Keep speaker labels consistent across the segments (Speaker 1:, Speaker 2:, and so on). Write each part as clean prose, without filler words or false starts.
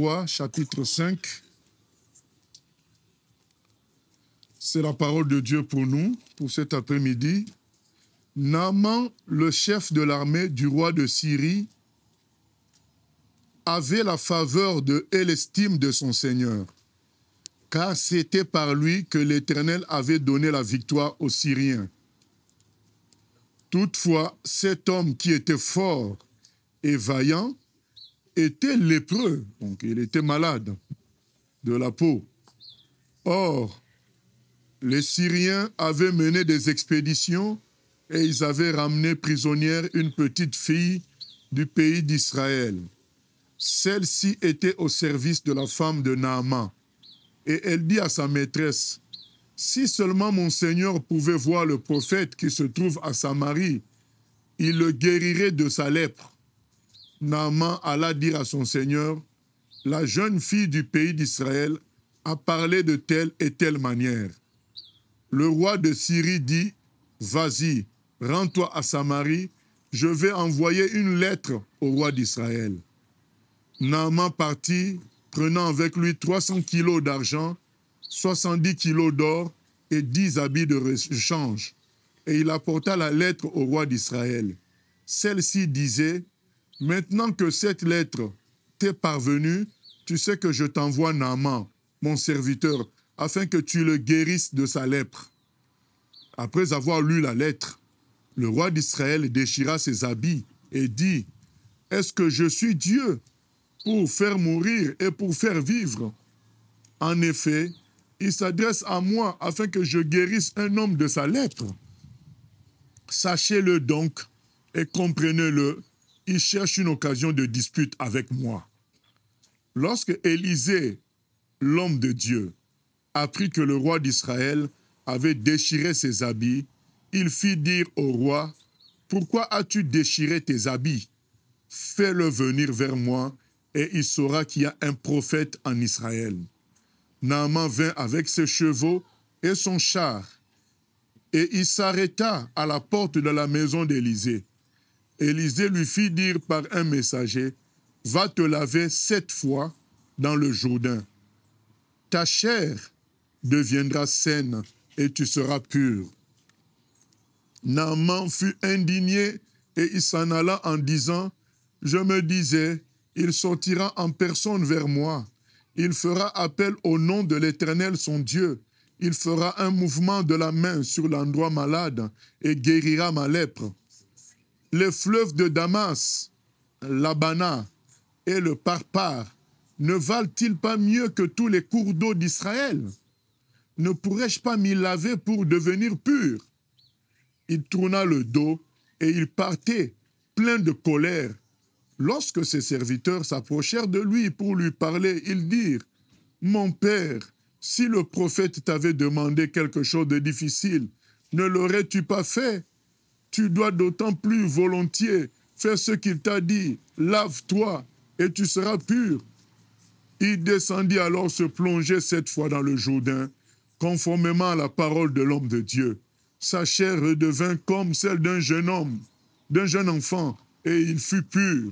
Speaker 1: Roi, chapitre 5. C'est la parole de Dieu pour nous, pour cet après-midi. Naaman, le chef de l'armée du roi de Syrie, avait la faveur et l'estime de son Seigneur, car c'était par lui que l'Éternel avait donné la victoire aux Syriens. Toutefois, cet homme qui était fort et vaillant était lépreux, donc il était malade de la peau. Or, les Syriens avaient mené des expéditions et ils avaient ramené prisonnière une petite fille du pays d'Israël. Celle-ci était au service de la femme de Naaman. Et elle dit à sa maîtresse, « Si seulement mon Seigneur pouvait voir le prophète qui se trouve à Samarie, il le guérirait de sa lèpre. » Naaman alla dire à son Seigneur, « La jeune fille du pays d'Israël a parlé de telle et telle manière. » Le roi de Syrie dit, « Vas-y, rends-toi à Samarie, je vais envoyer une lettre au roi d'Israël. » Naaman partit, prenant avec lui 300 kilos d'argent, 70 kilos d'or et 10 habits de rechange. Et il apporta la lettre au roi d'Israël. Celle-ci disait, « Maintenant que cette lettre t'est parvenue, tu sais que je t'envoie Naaman, mon serviteur, afin que tu le guérisses de sa lèpre. » Après avoir lu la lettre, le roi d'Israël déchira ses habits et dit, « Est-ce que je suis Dieu pour faire mourir et pour faire vivre? En effet, il s'adresse à moi afin que je guérisse un homme de sa lèpre. Sachez-le donc et comprenez-le, il cherche une occasion de dispute avec moi. » Lorsque Élisée, l'homme de Dieu, apprit que le roi d'Israël avait déchiré ses habits, il fit dire au roi, « Pourquoi as-tu déchiré tes habits? Fais-le venir vers moi, et il saura qu'il y a un prophète en Israël. » Naaman vint avec ses chevaux et son char, et il s'arrêta à la porte de la maison d'Élisée. Élisée lui fit dire par un messager, « Va te laver 7 fois dans le Jourdain. Ta chair deviendra saine et tu seras pur. » Naaman fut indigné et il s'en alla en disant, « Je me disais, il sortira en personne vers moi. Il fera appel au nom de l'Éternel son Dieu. Il fera un mouvement de la main sur l'endroit malade et guérira ma lèpre. Les fleuves de Damas, l'Abana et le Parpar ne valent-ils pas mieux que tous les cours d'eau d'Israël? Ne pourrais-je pas m'y laver pour devenir pur? » Il tourna le dos et il partait, plein de colère. Lorsque ses serviteurs s'approchèrent de lui pour lui parler, ils dirent, « Mon père, si le prophète t'avait demandé quelque chose de difficile, ne l'aurais-tu pas fait? Tu dois d'autant plus volontiers faire ce qu'il t'a dit. Lave-toi et tu seras pur. » Il descendit alors se plonger 7 fois dans le Jourdain, conformément à la parole de l'homme de Dieu. Sa chair redevint comme celle d'un jeune homme, d'un jeune enfant, et il fut pur.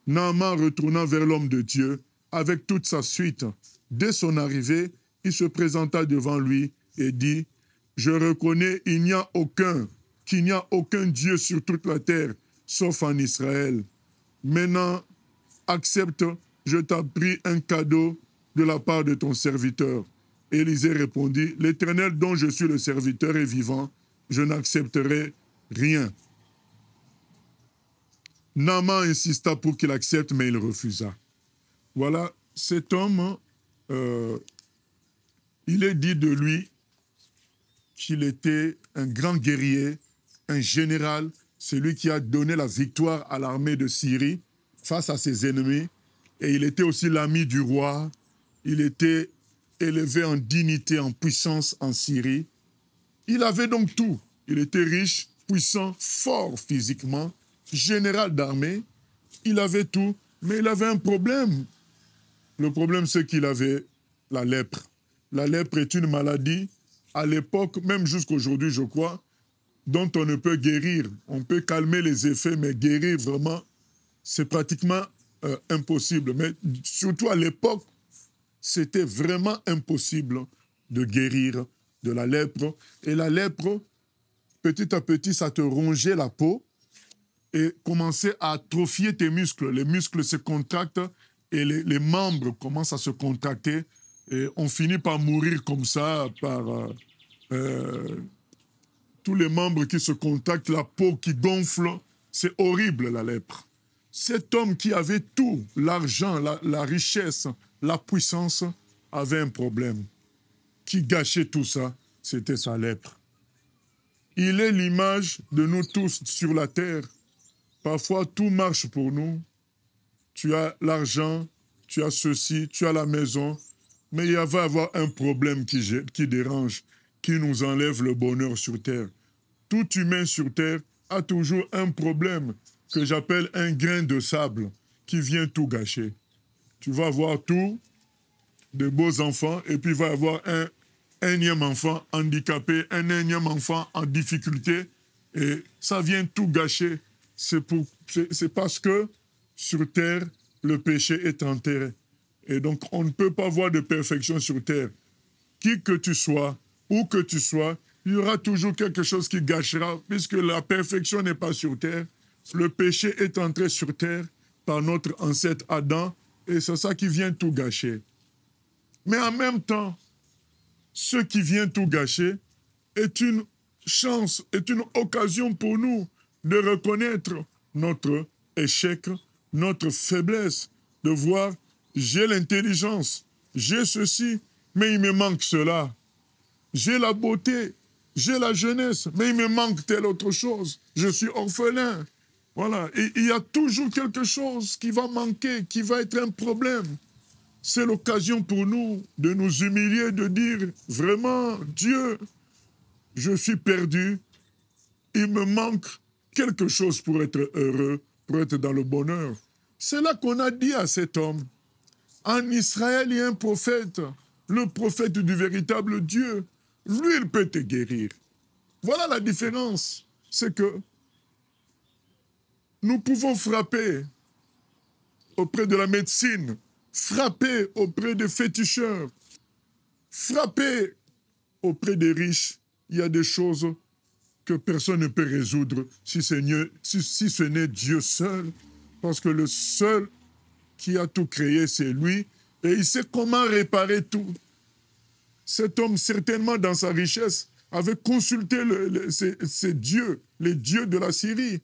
Speaker 1: Naaman retourna vers l'homme de Dieu avec toute sa suite. Dès son arrivée, il se présenta devant lui et dit, « Je reconnais qu'il n'y a aucun Dieu sur toute la terre, sauf en Israël. Maintenant, accepte, je t'ai pris un cadeau de la part de ton serviteur. » Élisée répondit, « L'Éternel dont je suis le serviteur est vivant, je n'accepterai rien. » Naaman insista pour qu'il accepte, mais il refusa. Voilà, cet homme, il est dit de lui qu'il était un grand guerrier, un général, celui qui a donné la victoire à l'armée de Syrie face à ses ennemis. Et il était aussi l'ami du roi. Il était élevé en dignité, en puissance en Syrie. Il avait donc tout. Il était riche, puissant, fort physiquement, général d'armée. Il avait tout, mais il avait un problème. Le problème, c'est qu'il avait la lèpre. La lèpre est une maladie, à l'époque, même jusqu'aujourd'hui, je crois, dont on ne peut guérir. On peut calmer les effets, mais guérir vraiment, c'est pratiquement impossible. Mais surtout à l'époque, c'était vraiment impossible de guérir de la lèpre. Et la lèpre, petit à petit, ça te rongeait la peau et commençait à atrophier tes muscles. Les muscles se contractent et les membres commencent à se contracter. Et on finit par mourir comme ça, par tous les membres qui se contractent, la peau qui gonfle. C'est horrible, la lèpre. Cet homme qui avait tout, l'argent, la richesse, la puissance, avait un problème. Qui gâchait tout ça, c'était sa lèpre. Il est l'image de nous tous sur la terre. Parfois, tout marche pour nous. Tu as l'argent, tu as ceci, tu as la maison, mais il va y avoir un problème qui dérange, qui nous enlève le bonheur sur terre. Tout humain sur terre a toujours un problème que j'appelle un grain de sable qui vient tout gâcher. Tu vas avoir tout, de beaux enfants, et puis il va y avoir un énième enfant handicapé, un énième enfant en difficulté, et ça vient tout gâcher. C'est parce que sur terre, le péché est enterré. Et donc, on ne peut pas voir de perfection sur terre. Qui que tu sois, où que tu sois, il y aura toujours quelque chose qui gâchera, puisque la perfection n'est pas sur terre. Le péché est entré sur terre par notre ancêtre Adam, et c'est ça qui vient tout gâcher. Mais en même temps, ce qui vient tout gâcher est une chance, est une occasion pour nous de reconnaître notre échec, notre faiblesse, de voir, j'ai l'intelligence, j'ai ceci, mais il me manque cela. J'ai la beauté, j'ai la jeunesse, mais il me manque telle autre chose. Je suis orphelin. Voilà, et il y a toujours quelque chose qui va manquer, qui va être un problème. C'est l'occasion pour nous de nous humilier, de dire, vraiment, Dieu, je suis perdu, il me manque quelque chose pour être heureux, pour être dans le bonheur. C'est là qu'on a dit à cet homme, en Israël, il y a un prophète, le prophète du véritable Dieu. Lui, il peut te guérir. Voilà la différence. C'est que nous pouvons frapper auprès de la médecine, frapper auprès des féticheurs, frapper auprès des riches. Il y a des choses que personne ne peut résoudre si ce n'est Dieu seul, parce que le seul qui a tout créé, c'est lui, et il sait comment réparer tout. Cet homme, certainement dans sa richesse, avait consulté ses dieux, les dieux de la Syrie.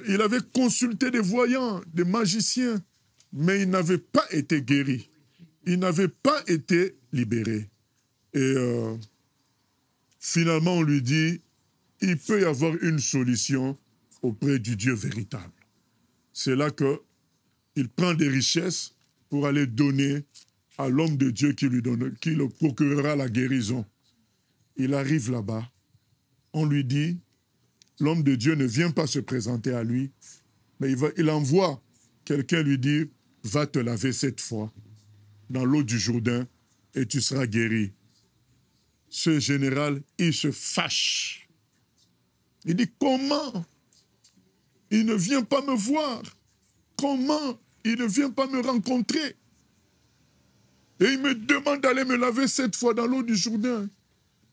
Speaker 1: Il avait consulté des voyants, des magiciens, mais il n'avait pas été guéri. Il n'avait pas été libéré. Et finalement, on lui dit, il peut y avoir une solution auprès du Dieu véritable. C'est là qu'il prend des richesses pour aller donner à l'homme de Dieu qui le procurera la guérison. Il arrive là-bas, on lui dit, l'homme de Dieu ne vient pas se présenter à lui, mais il envoie quelqu'un lui dire, va te laver 7 fois dans l'eau du Jourdain et tu seras guéri. Ce général, il se fâche. Il dit, comment il ne vient pas me voir? Comment il ne vient pas me rencontrer? Et il me demande d'aller me laver 7 fois dans l'eau du Jourdain.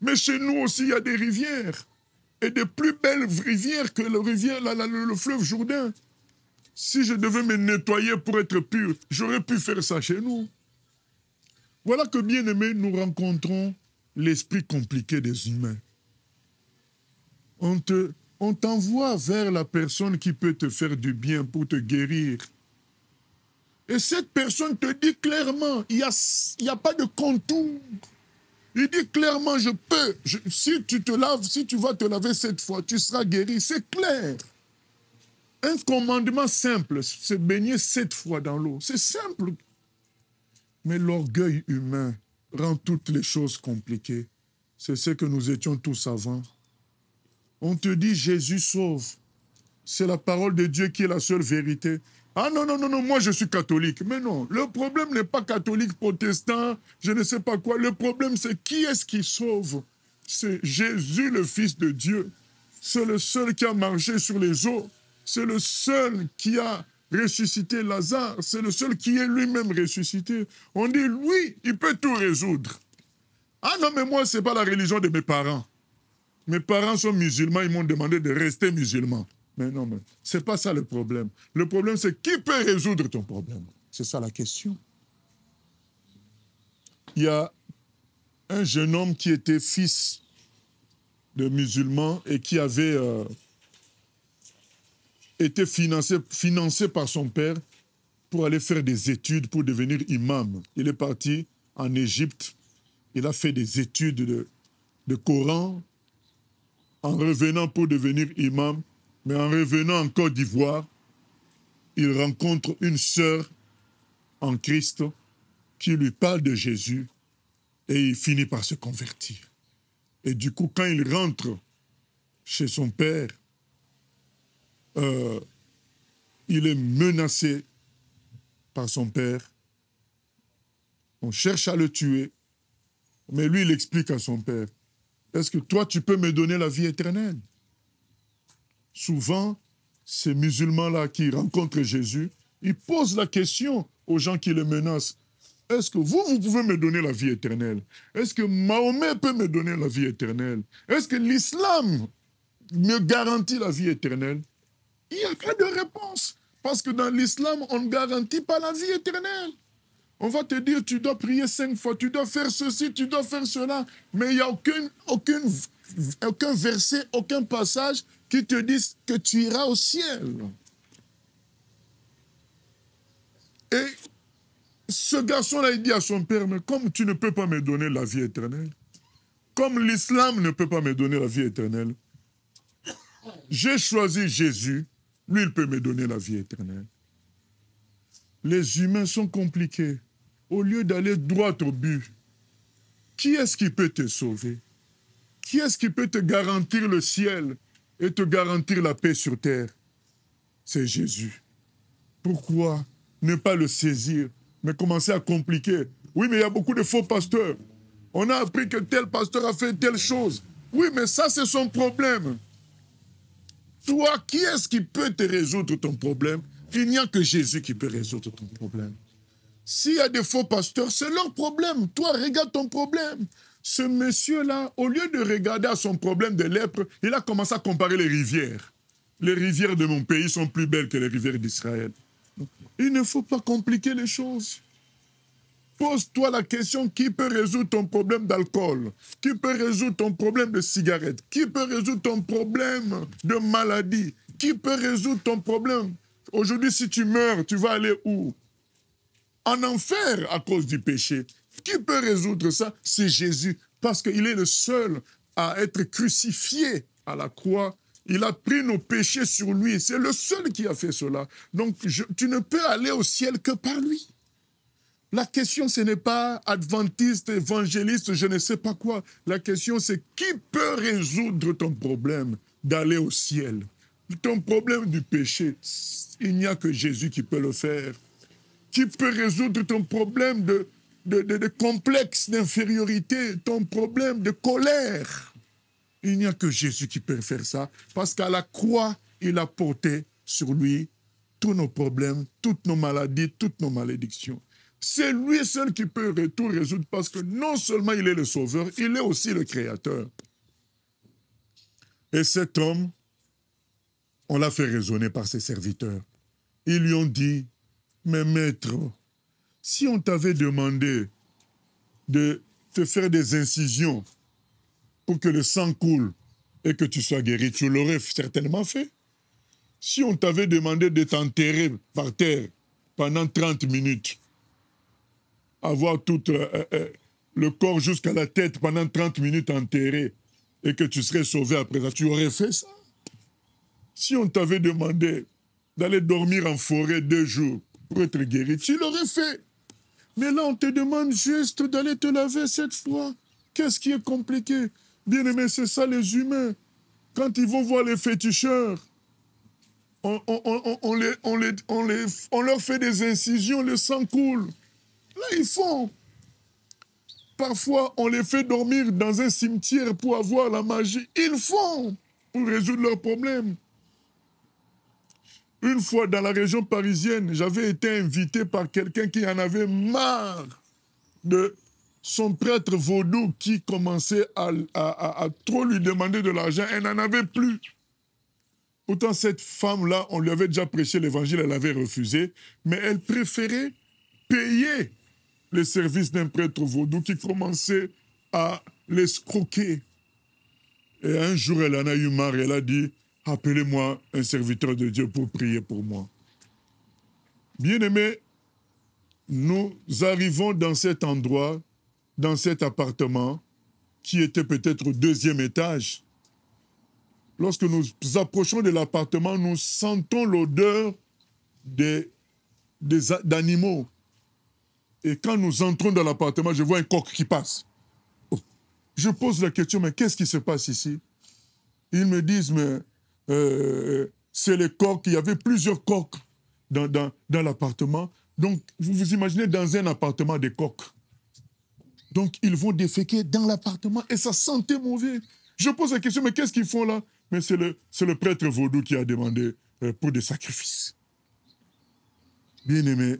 Speaker 1: Mais chez nous aussi, il y a des rivières. Et des plus belles rivières que le fleuve Jourdain. Si je devais me nettoyer pour être pur, j'aurais pu faire ça chez nous. Voilà que, bien aimés, nous rencontrons l'esprit compliqué des humains. On t'envoie vers la personne qui peut te faire du bien pour te guérir. Et cette personne te dit clairement, il n'y a pas de contour. Il dit clairement, je peux. Si tu te laves, si tu vas te laver 7 fois, tu seras guéri. C'est clair. Un commandement simple, c'est baigner 7 fois dans l'eau. C'est simple. Mais l'orgueil humain rend toutes les choses compliquées. C'est ce que nous étions tous avant. On te dit Jésus sauve. C'est la parole de Dieu qui est la seule vérité. Ah non, non, non, non, moi je suis catholique. Mais non, le problème n'est pas catholique, protestant, je ne sais pas quoi. Le problème c'est qui est-ce qui sauve? C'est Jésus, le Fils de Dieu. C'est le seul qui a marché sur les eaux. C'est le seul qui a ressuscité Lazare. C'est le seul qui est lui-même ressuscité. On dit, oui, il peut tout résoudre. Ah non, mais moi, ce n'est pas la religion de mes parents. Mes parents sont musulmans, ils m'ont demandé de rester musulman. Mais non, mais ce n'est pas ça le problème. Le problème, c'est qui peut résoudre ton problème? C'est ça la question. Il y a un jeune homme qui était fils de musulman et qui avait été financé par son père pour aller faire des études pour devenir imam. Il est parti en Égypte, il a fait des études de Coran, en revenant pour devenir imam, mais en revenant en Côte d'Ivoire, il rencontre une sœur en Christ qui lui parle de Jésus et il finit par se convertir. Et du coup, quand il rentre chez son père, il est menacé par son père. On cherche à le tuer, mais lui, il explique à son père, est-ce que toi, tu peux me donner la vie éternelle? Souvent, ces musulmans-là qui rencontrent Jésus, ils posent la question aux gens qui le menacent. Est-ce que vous pouvez me donner la vie éternelle? Est-ce que Mahomet peut me donner la vie éternelle? Est-ce que l'islam me garantit la vie éternelle? Il n'y a pas de réponse. Parce que dans l'islam, on ne garantit pas la vie éternelle. On va te dire, tu dois prier 5 fois, tu dois faire ceci, tu dois faire cela. Mais il n'y a aucun verset, aucun passage qui te dise que tu iras au ciel. Et ce garçon-là, il dit à son père, mais comme tu ne peux pas me donner la vie éternelle, comme l'islam ne peut pas me donner la vie éternelle, j'ai choisi Jésus, lui, il peut me donner la vie éternelle. Les humains sont compliqués. Au lieu d'aller droit au but, qui est-ce qui peut te sauver? Qui est-ce qui peut te garantir le ciel et te garantir la paix sur terre? C'est Jésus. Pourquoi ne pas le saisir, mais commencer à compliquer? Oui, mais il y a beaucoup de faux pasteurs. On a appris que tel pasteur a fait telle chose. Oui, mais ça, c'est son problème. Toi, qui est-ce qui peut te résoudre ton problème? Il n'y a que Jésus qui peut résoudre ton problème. S'il y a des faux pasteurs, c'est leur problème. Toi, regarde ton problème. Ce monsieur-là, au lieu de regarder à son problème de lèpre, il a commencé à comparer les rivières. Les rivières de mon pays sont plus belles que les rivières d'Israël. Il ne faut pas compliquer les choses. Pose-toi la question, qui peut résoudre ton problème d'alcool? Qui peut résoudre ton problème de cigarette? Qui peut résoudre ton problème de maladie? Qui peut résoudre ton problème? Aujourd'hui, si tu meurs, tu vas aller où? En enfer à cause du péché. Qui peut résoudre ça? C'est Jésus, parce qu'il est le seul à être crucifié à la croix. Il a pris nos péchés sur lui. C'est le seul qui a fait cela. Donc, tu ne peux aller au ciel que par lui. La question, ce n'est pas adventiste, évangéliste, je ne sais pas quoi. La question, c'est qui peut résoudre ton problème d'aller au ciel? Ton problème du péché, il n'y a que Jésus qui peut le faire. Qui peut résoudre ton problème de complexe d'infériorité, ton problème de colère? Il n'y a que Jésus qui peut faire ça, parce qu'à la croix, il a porté sur lui tous nos problèmes, toutes nos maladies, toutes nos malédictions. C'est lui seul qui peut tout résoudre, parce que non seulement il est le sauveur, il est aussi le créateur. Et cet homme, on l'a fait raisonner par ses serviteurs. Ils lui ont dit, mais maître, si on t'avait demandé de te faire des incisions pour que le sang coule et que tu sois guéri, tu l'aurais certainement fait. Si on t'avait demandé de t'enterrer par terre pendant 30 minutes, avoir tout le corps jusqu'à la tête pendant 30 minutes enterré et que tu serais sauvé après ça, tu aurais fait ça. Si on t'avait demandé d'aller dormir en forêt 2 jours pour être guéri, tu l'aurais fait. Mais là, on te demande juste d'aller te laver 7 fois. Qu'est-ce qui est compliqué? Bien aimé, c'est ça les humains. Quand ils vont voir les féticheurs, on leur fait des incisions, le sang coule. Là, ils font. Parfois, on les fait dormir dans un cimetière pour avoir la magie. Ils font pour résoudre leurs problèmes. Une fois dans la région parisienne, j'avais été invité par quelqu'un qui en avait marre de son prêtre vaudou qui commençait à trop lui demander de l'argent. Elle n'en avait plus. Pourtant, cette femme-là, on lui avait déjà prêché l'évangile, elle avait refusé, mais elle préférait payer les services d'un prêtre vaudou qui commençait à l'escroquer. Et un jour, elle en a eu marre, elle a dit, appelez-moi un serviteur de Dieu pour prier pour moi. Bien-aimés, nous arrivons dans cet endroit, dans cet appartement, qui était peut-être au 2e étage. Lorsque nous approchons de l'appartement, nous sentons l'odeur d'animaux. Et quand nous entrons dans l'appartement, je vois un coq qui passe. Oh. Je pose la question, mais qu'est-ce qui se passe ici? Ils me disent, mais c'est les coqs. Il y avait plusieurs coqs dans l'appartement. Donc, vous vous imaginez dans un appartement des coqs. Donc, ils vont déféquer dans l'appartement et ça sentait mauvais. Je pose la question, mais qu'est-ce qu'ils font là? Mais c'est le prêtre vaudou qui a demandé pour des sacrifices. Bien-aimés,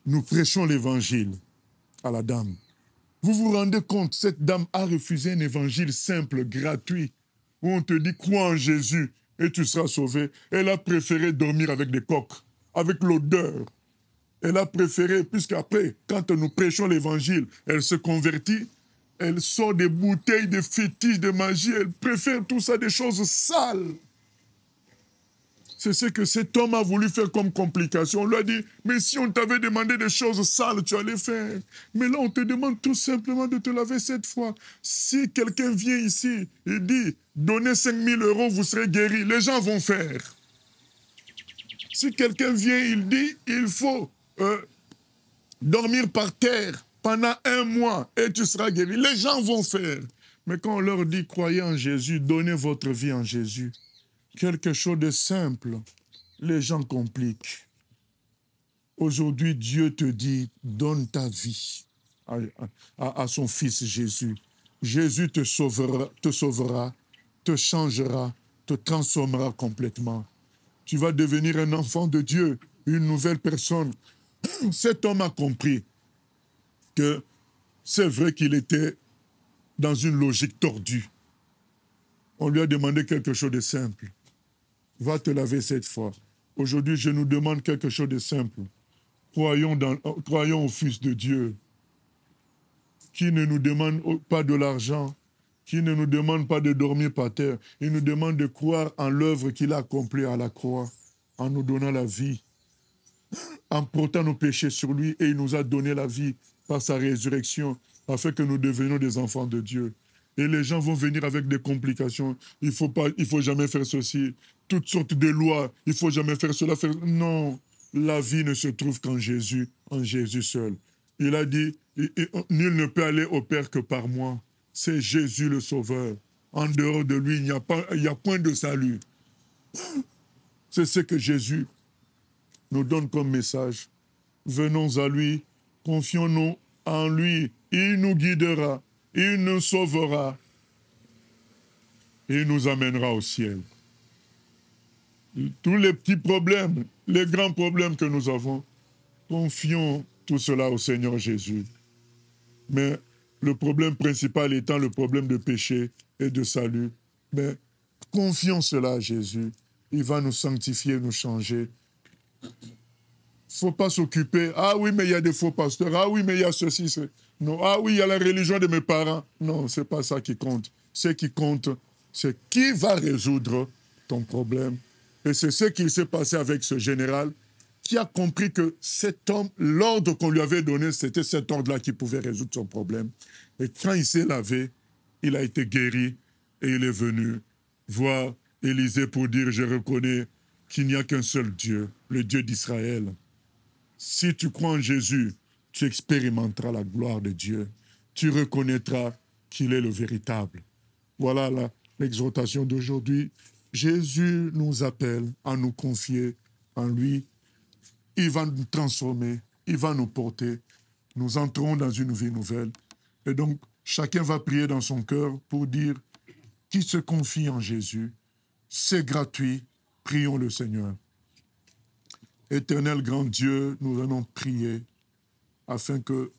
Speaker 1: nous prêchons l'évangile à la dame. Vous vous rendez compte, cette dame a refusé un évangile simple, gratuit, où on te dit, crois en Jésus et tu seras sauvé. Elle a préféré dormir avec des coqs, avec l'odeur. Elle a préféré, puisqu'après, quand nous prêchons l'évangile, elle se convertit, elle sort des bouteilles de fétiches, de magie, elle préfère tout ça, des choses sales. C'est ce que cet homme a voulu faire comme complication. On lui a dit, mais si on t'avait demandé des choses sales, tu allais faire. Mais là, on te demande tout simplement de te laver 7 fois. Si quelqu'un vient ici et dit, donnez 5 000 €, vous serez guéri, les gens vont faire. Si quelqu'un vient, il dit, il faut dormir par terre pendant 1 mois et tu seras guéri, les gens vont faire. Mais quand on leur dit, croyez en Jésus, donnez votre vie en Jésus, quelque chose de simple, les gens compliquent. Aujourd'hui, Dieu te dit, donne ta vie à son Fils Jésus. Jésus te sauvera, te changera, te transformera complètement. Tu vas devenir un enfant de Dieu, une nouvelle personne. Cet homme a compris que c'est vrai qu'il était dans une logique tordue. On lui a demandé quelque chose de simple. Va te laver 7 fois. Aujourd'hui, je nous demande quelque chose de simple. Croyons au Fils de Dieu, qui ne nous demande pas de l'argent, qui ne nous demande pas de dormir par terre. Il nous demande de croire en l'œuvre qu'il a accomplie à la croix, en nous donnant la vie, en portant nos péchés sur lui, et il nous a donné la vie par sa résurrection, afin que nous devenions des enfants de Dieu. Et les gens vont venir avec des complications. Il faut jamais faire ceci. Toutes sortes de lois. Il ne faut jamais faire cela. Non, la vie ne se trouve qu'en Jésus seul. Il a dit, nul ne peut aller au Père que par moi. C'est Jésus le Sauveur. En dehors de lui, il n'y a point de salut. C'est ce que Jésus nous donne comme message. Venons à lui, confions-nous en lui. Il nous guidera. Il nous sauvera et il nous amènera au ciel. Tous les petits problèmes, les grands problèmes que nous avons, confions tout cela au Seigneur Jésus. Mais le problème principal étant le problème de péché et de salut, mais confions cela à Jésus. Il va nous sanctifier, nous changer. Il ne faut pas s'occuper. Ah oui, mais il y a des faux pasteurs. Ah oui, mais il y a ceci. Non. Ah oui, il y a la religion de mes parents. Non, ce n'est pas ça qui compte. Ce qui compte, c'est qui va résoudre ton problème. Et c'est ce qui s'est passé avec ce général qui a compris que cet homme, l'ordre qu'on lui avait donné, c'était cet ordre-là qui pouvait résoudre son problème. Et quand il s'est lavé, il a été guéri et il est venu voir Élisée pour dire, je reconnais qu'il n'y a qu'un seul Dieu, le Dieu d'Israël. Si tu crois en Jésus, tu expérimenteras la gloire de Dieu. Tu reconnaîtras qu'il est le véritable. Voilà l'exhortation d'aujourd'hui. Jésus nous appelle à nous confier en lui. Il va nous transformer, il va nous porter. Nous entrons dans une vie nouvelle. Et donc, chacun va prier dans son cœur pour dire qu'il se confie en Jésus. C'est gratuit. Prions le Seigneur. Éternel grand Dieu, nous venons prier afin que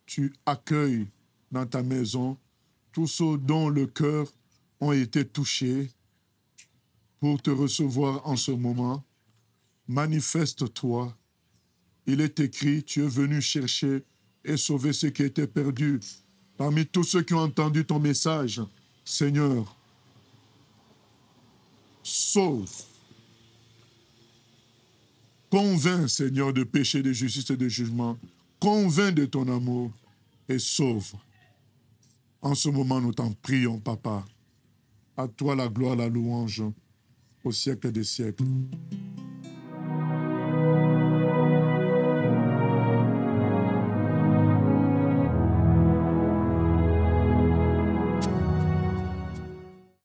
Speaker 1: tu accueilles dans ta maison tous ceux dont le cœur ont été touchés pour te recevoir en ce moment. Manifeste-toi. Il est écrit, tu es venu chercher et sauver ceux qui étaient perdus. Parmi tous ceux qui ont entendu ton message, Seigneur, sauve. Convainc, Seigneur, de péché, de justice et de jugement. Convainc de ton amour et sauve. En ce moment, nous t'en prions, Papa. À toi la gloire, la louange, au siècle des siècles.